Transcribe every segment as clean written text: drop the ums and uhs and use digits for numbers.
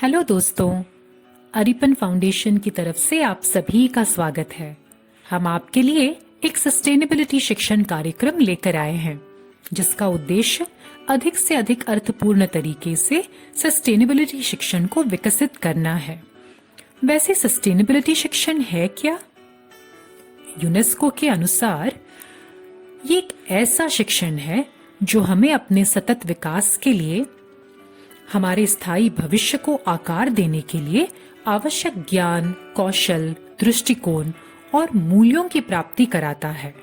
Hello दोस्तों, Aripan foundation की तरफ से आप सभी का स्वागत है। हम आपके लिए एक सस्टेनेबिलिटी शिक्षण कार्यक्रम लेकर आए हैं जिसका उद्देश्य अधिक से अधिक अर्थपूर्ण तरीके से सस्टेनेबिलिटी शिक्षण को विकसित करना है। वैसे सस्टेनेबिलिटी शिक्षण है क्या? यूनेस्को के अनुसार ये एक ऐसा शिक्षण है जो हमें अपने सतत विकास के लिए, हमारे स्थायी भविष्य को आकार देने के लिए आवश्यक ज्ञान, कौशल, दृष्टिकोण और मूल्यों की प्राप्ति कराता है।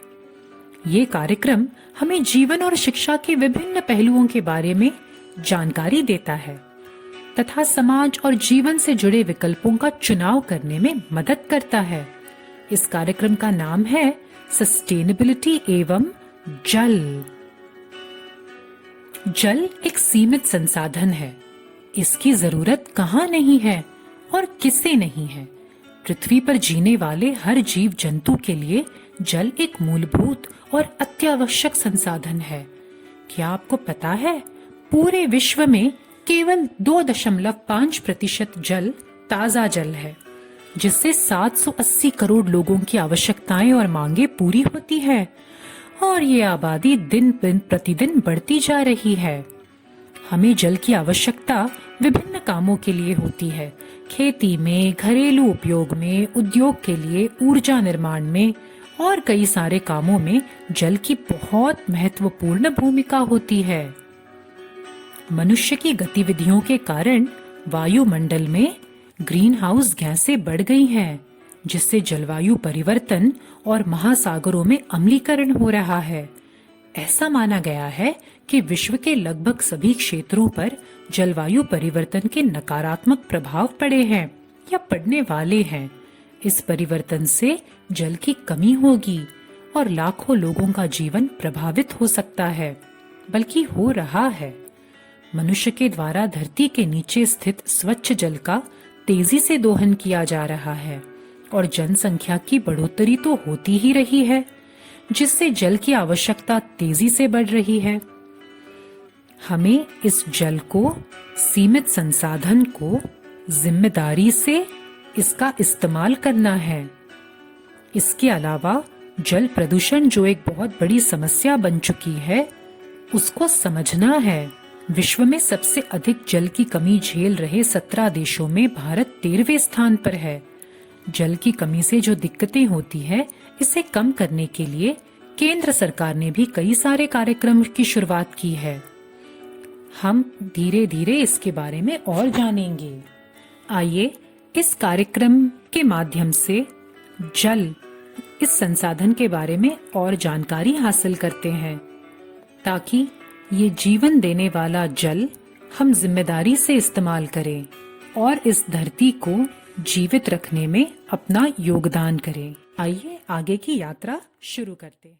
ये कार्यक्रम हमें जीवन और शिक्षा के विभिन्न पहलुओं के बारे में जानकारी देता है तथा समाज और जीवन से जुड़े विकल्पों का चुनाव करने में मदद करता है। इस कार्यक्रम का नाम है सस्टेनेबिलिटी एवं जल। जल एक सीमित संसाधन है। इसकी जरूरत कहाँ नहीं है और किसे नहीं है। पृथ्वी पर जीने वाले हर जीव जंतु के लिए जल एक मूलभूत और अत्यावश्यक संसाधन है। क्या आपको पता है, पूरे विश्व में केवल 2.5% जल ताजा जल है, जिससे 780 करोड़ लोगों की आवश्यकताएं और मांगे पूरी होती है। और ये आबादी दिन प्रतिदिन बढ़ती जा रही है। हमें जल की आवश्यकता विभिन्न कामों के लिए होती है। खेती में, घरेलू उपयोग में, उद्योग के लिए, ऊर्जा निर्माण में और कई सारे कामों में जल की बहुत महत्वपूर्ण भूमिका होती है। मनुष्य की गतिविधियों के कारण वायुमंडल में ग्रीन हाउस गैसें बढ़ गई हैं, जिससे जलवायु परिवर्तन और महासागरों में अम्लीकरण हो रहा है। ऐसा माना गया है कि विश्व के लगभग सभी क्षेत्रों पर जलवायु परिवर्तन के नकारात्मक प्रभाव पड़े हैं या पड़ने वाले हैं। इस परिवर्तन से जल की कमी होगी और लाखों लोगों का जीवन प्रभावित हो सकता है, बल्कि हो रहा है। मनुष्य के द्वारा धरती के नीचे स्थित स्वच्छ जल का तेजी से दोहन किया जा रहा है और जनसंख्या की बढ़ोतरी तो होती ही रही है, जिससे जल की आवश्यकता तेजी से बढ़ रही है। हमें इस जल को, सीमित संसाधन को जिम्मेदारी से इसका इस्तेमाल करना है। इसके अलावा जल प्रदूषण, जो एक बहुत बड़ी समस्या बन चुकी है, उसको समझना है। विश्व में सबसे अधिक जल की कमी झेल रहे 17 देशों में भारत 13वें स्थान पर है। जल की कमी से जो दिक्कतें होती है, इसे कम करने के लिए केंद्र सरकार ने भी कई सारे कार्यक्रम की शुरुआत की है। हम धीरे धीरे इसके बारे में और जानेंगे। आइए इस कार्यक्रम के माध्यम से जल, इस संसाधन के बारे में और जानकारी हासिल करते हैं, ताकि ये जीवन देने वाला जल हम जिम्मेदारी से इस्तेमाल करें और इस धरती को जीवित रखने में अपना योगदान करें। आइए आगे की यात्रा शुरू करते हैं।